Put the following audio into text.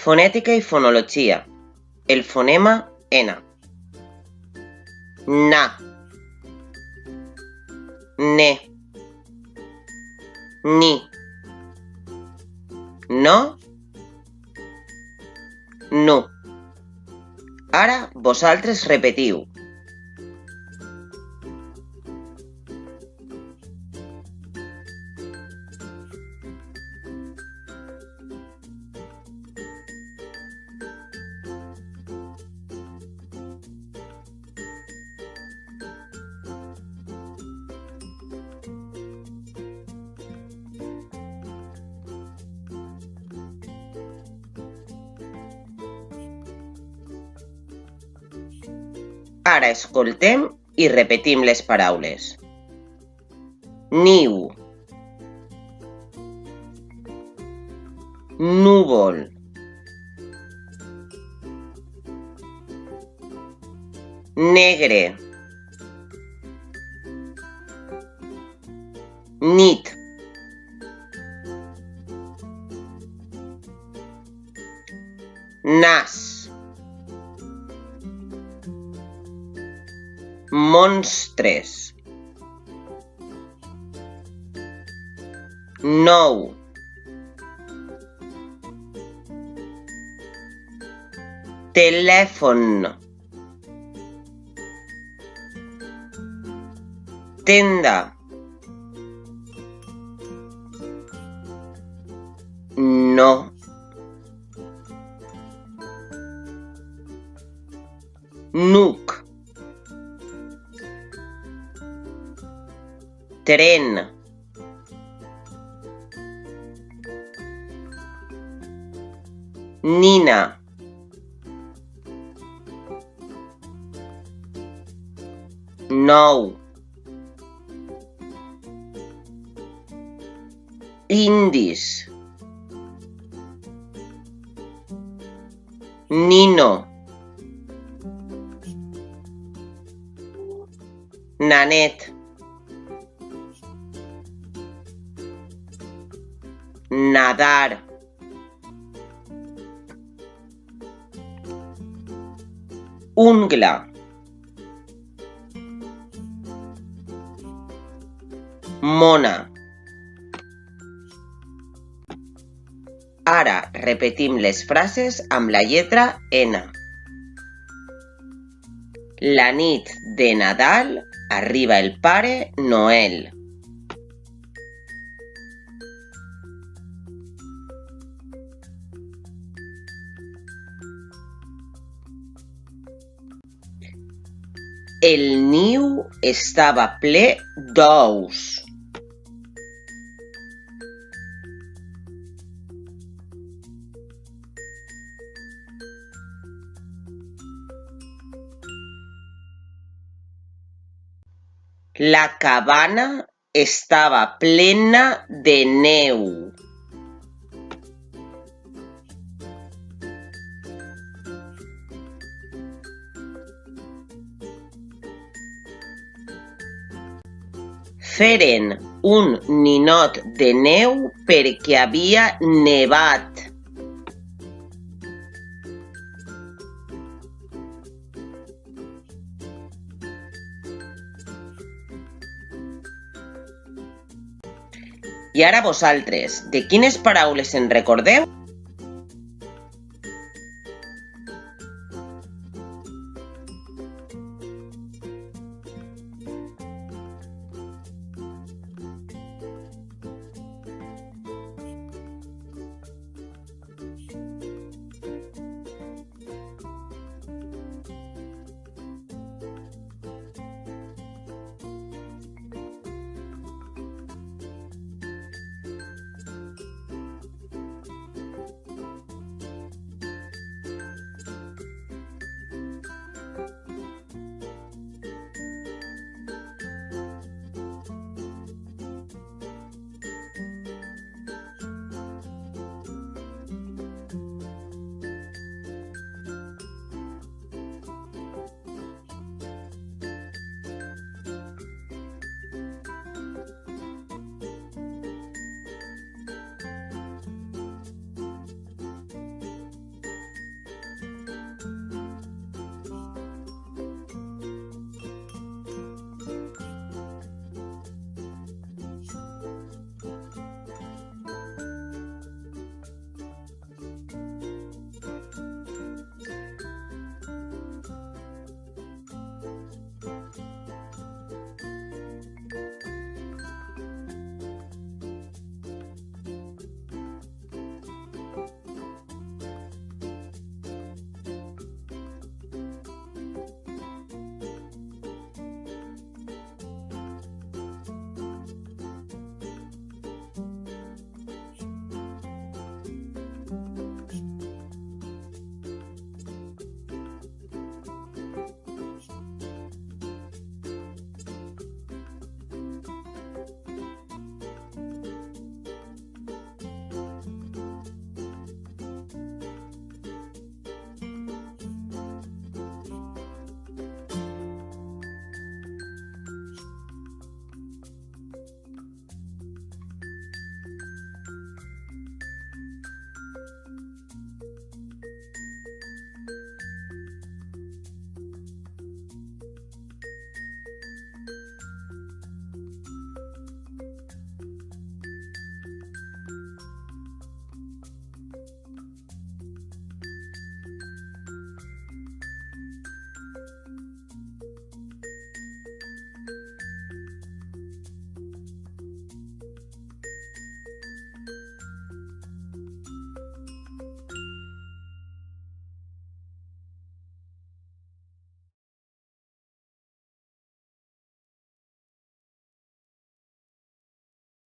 Fonètica i fonologia. El fonema N. Na. Ne. Ni. No. Nu. Ara vosaltres repetiu. Ara escoltem i repetim les paraules. Niu. Núvol. Negre. Nit. Nas. Monstres. Nou. Telèfon. Tenda. No. Nuc. Tren. Nina. Nou. Indis. Nino. Nanet. Nadar. Ungla. Mona. Ara repetim les frases amb la lletra N. La nit de Nadal arriba el Pare Noel. El niu estava ple d'ous. La cabana estava plena de neu. Feren un ninot de neu perquè havia nevat. I ara vosaltres, de quines paraules en recordeu?